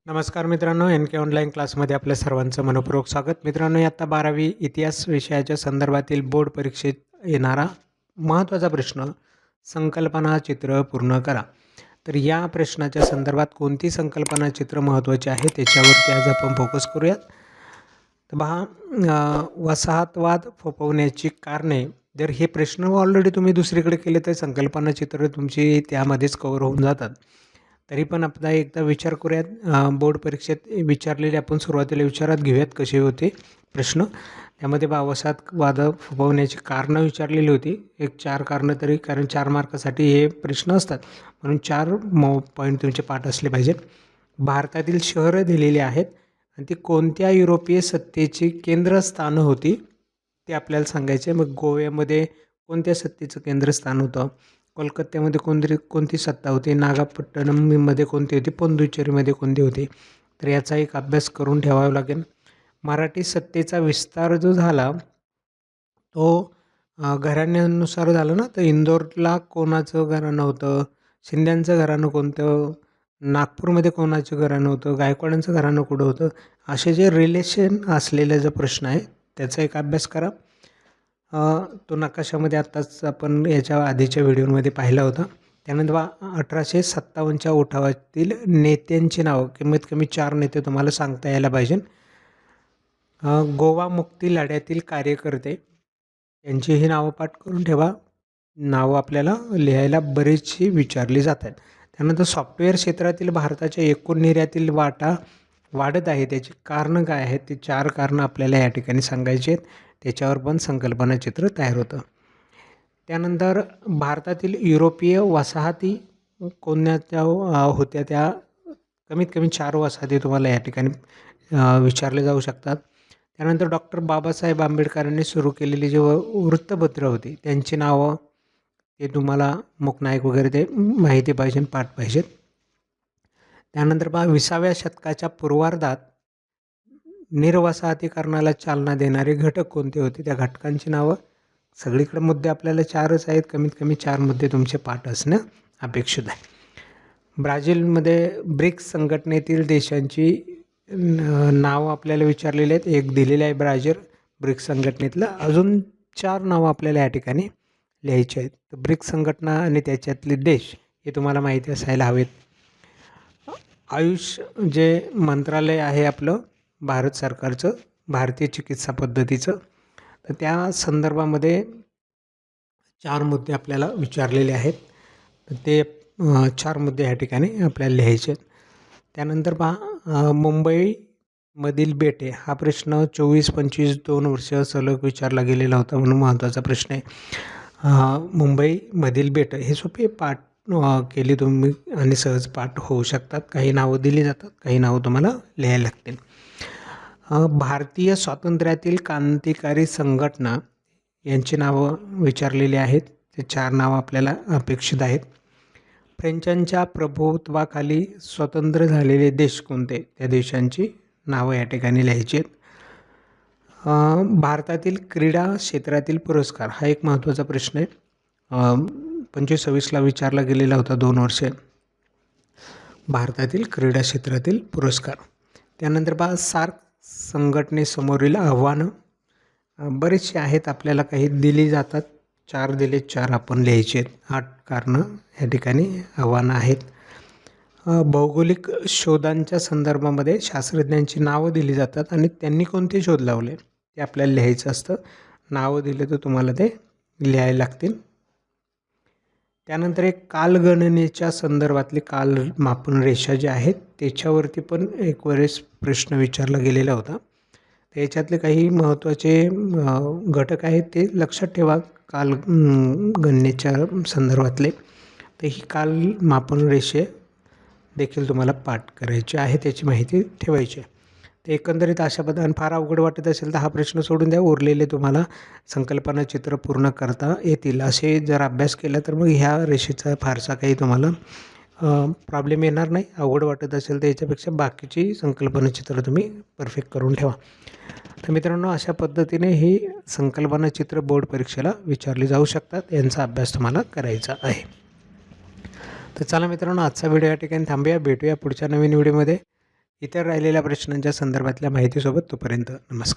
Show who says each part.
Speaker 1: नमस्कार मित्रांनो, एन के ऑनलाईन क्लासमध्ये आपल्या सर्वांचं मनपूर्वक स्वागत. मित्रांनो, इयत्ता 12वी इतिहास विषयाच्या संदर्भातील बोर्ड परीक्षेत येणारा महत्त्वाचा प्रश्न, संकल्पना चित्र पूर्ण करा. तर या प्रश्नाच्या संदर्भात कोणती संकल्पना चित्र महत्त्वाची आहे त्याच्यावरती आज आपण फोकस करूयात. तर पहा, वसाहतवाद फोफवण्याची कारणे. जर हे प्रश्न ऑलरेडी तुम्ही दुसरीकडे केले तर संकल्पना चित्र तुमची त्यामध्येच कव्हर होऊन जातात. तरी पण आपला एकदा विचार करूयात. बोर्ड परीक्षेत विचारलेले आपण सुरुवातीला विचारात घेऊयात कसे होते प्रश्न. त्यामध्ये वसाहतवाद फोफवण्याची कारणं विचारलेली होती. एक 4 कारणं तरी, कारण 4 मार्कासाठी हे प्रश्न असतात म्हणून 4 पॉईंट तुमचे पाठ असले पाहिजेत. भारतातील शहरं दिलेली आहेत आणि ती कोणत्या युरोपीय सत्तेची केंद्रस्थानं होती ते आपल्याला सांगायचे. मग गोव्यामध्ये कोणत्या सत्तेचं केंद्रस्थान होतं, कोलकात्यामध्ये कोणती सत्ता होती, नागापट्टणममध्ये कोणती होती, पुदुच्चेरीमध्ये कोणती होती. तर याचा एक अभ्यास करून ठेवावा लागेल. मराठी सत्तेचा विस्तार जो झाला तो घराण्यानुसार झाला ना. तर इंदोरला कोणाचं घराणं होतं, शिंद्यांचं घराणं कोणतं, नागपूरमध्ये कोणाचं घराणं होतं, गायकवाडांचं घराणं कुठं होतं, असे जे रिलेशन असलेला जो प्रश्न आहे त्याचा एक अभ्यास करा. तो नकाशामध्ये आत्ताच आपण याच्या आधीच्या व्हिडिओमध्ये पाहिला होता. त्यानंतर 1857च्या उठावातील नेत्यांची नावं, कमीत कमी 4 नेते तुम्हाला सांगता यायला पाहिजे. गोवा मुक्ती लढ्यातील कार्यकर्ते यांचीही नावं पाठ करून ठेवा. नावं आपल्याला लिहायला बरीचशी विचारली जातात. त्यानंतर सॉफ्टवेअर क्षेत्रातील भारताच्या एकूण निर्यातील वाटा वाढत आहे, त्याची कारणं काय आहेत ते 4 कारणं आपल्याला या ठिकाणी सांगायची आहेत. त्याच्यावर पण संकल्पना चित्र तयार होतं. त्यानंतर भारतातील युरोपीय वसाहती कोणत्या होत्या, त्या कमीत कमी 4 वसाहती तुम्हाला या ठिकाणी विचारले जाऊ शकतात. त्यानंतर डॉक्टर बाबासाहेब आंबेडकरांनी सुरू केलेली जे वृत्तपत्र होती त्यांची नावं, ते तुम्हाला मूकनायक वगैरे ते माहिती पाहिजे, पाठ पाहिजेत. त्यानंतर 20व्या शतकाच्या पूर्वार्धात निर्वसाहतीकरणाला चालना देणारे घटक कोणते होते, त्या घटकांची नावं. सगळीकडे मुद्दे आपल्याला 4च आहेत, कमीत कमी 4 मुद्दे तुमचे पाठ असणं अपेक्षित आहे. ब्राझीलमध्ये ब्रिक्स संघटनेतील देशांची नावं आपल्याला विचारलेली आहेत. एक दिलेलं आहे ब्राझील ब्रिक्स संघटनेतलं. अजून 4 नावं आपल्याला या ठिकाणी लिहायची आहेत. तर ब्रिक्स संघटना आणि त्याच्यातले देश हे तुम्हाला माहिती असायला हवेत. आयुष जे मंत्रालय आहे आपलं भारत सरकारचं, भारतीय चिकित्सा पद्धतीचं, तर त्या संदर्भामध्ये 4 मुद्दे आपल्याला विचारलेले आहेत. तर ते 4 मुद्दे ह्या ठिकाणी आपल्याला लिहायचे आहेत. त्यानंतर पहा, मुंबईमधील बेटे हा प्रश्न 24-25 2 वर्ष सलग विचारला गेलेला होता म्हणून महत्त्वाचा प्रश्न आहे. मुंबईमधील बेटं हे सोपे पाठ केली तुम्ही आणि सहज पाठ होऊ शकतात. काही नावं दिली जातात, काही नावं तुम्हाला लिहायला लागतील. भारतीय स्वातंत्र्यातील क्रांतिकारी संघटना यांची नावं विचारलेली आहेत. ते 4 नावं आपल्याला अपेक्षित आहेत. फ्रेंचांच्या प्रभुत्वाखाली स्वतंत्र झालेले देश कोणते, त्या देशांची नावं या ठिकाणी लिहायची आहेत. भारतातील क्रीडा क्षेत्रातील पुरस्कार हा एक महत्त्वाचा प्रश्न आहे. 25-26ला विचारला गेलेला होता 2 वर्ष. भारतातील क्रीडा क्षेत्रातील पुरस्कार. त्यानंतर सार्क संघटनेसमोरील आव्हानं बरेचसे आहेत, आपल्याला काही दिली जातात. 4 दिले, 4 आपण लिहायचे आहेत. 8 कारणं या ठिकाणी आव्हानं आहेत. भौगोलिक शोधांच्या संदर्भामध्ये शास्त्रज्ञांची नावं दिली जातात आणि त्यांनी कोणते शोध लावले ते आपल्याला लिहायचं असतं. नावं दिले तर तुम्हाला ते लिहायला लागतील. त्यानंतर एक कालगणनेच्या संदर्भातली कालमापन रेषा जी आहेत त्याच्यावरती पण एक वेळेस प्रश्न विचारला गेलेला होता. त्याच्यातले काही महत्त्वाचे घटक आहेत ते लक्षात ठेवा कालगणनेच्या संदर्भातले. तर ही कालमापन रेषे देखील तुम्हाला पाठ करायची आहे, त्याची माहिती ठेवायची आहे. ते एकंदरीत अशा पद्धतीने फार अवघड वाटत असेल तर हा प्रश्न सोडून द्या. उरलेले तुम्हाला संकल्पना चित्र पूर्ण करता येतील. असे जर अभ्यास केला तर मग ह्या रेषेचा फारसा काही तुम्हाला प्रॉब्लेम येणार नाही. अवघड वाटत असेल तर याच्यापेक्षा बाकीची संकल्पना चित्र तुम्ही परफेक्ट करून ठेवा. तर मित्रांनो, अशा पद्धतीने ही संकल्पना चित्र बोर्ड परीक्षेला विचारली जाऊ शकतात. यांचा अभ्यास तुम्हाला करायचा आहे. तर चला मित्रांनो, आजचा व्हिडिओ या ठिकाणी थांबूया. भेटूया पुढच्या नवीन व्हिडिओमध्ये. इतर राहिलेल्या प्रश्नांच्या संदर्भातल्या माहितीसोबत. तोपर्यंत नमस्कार.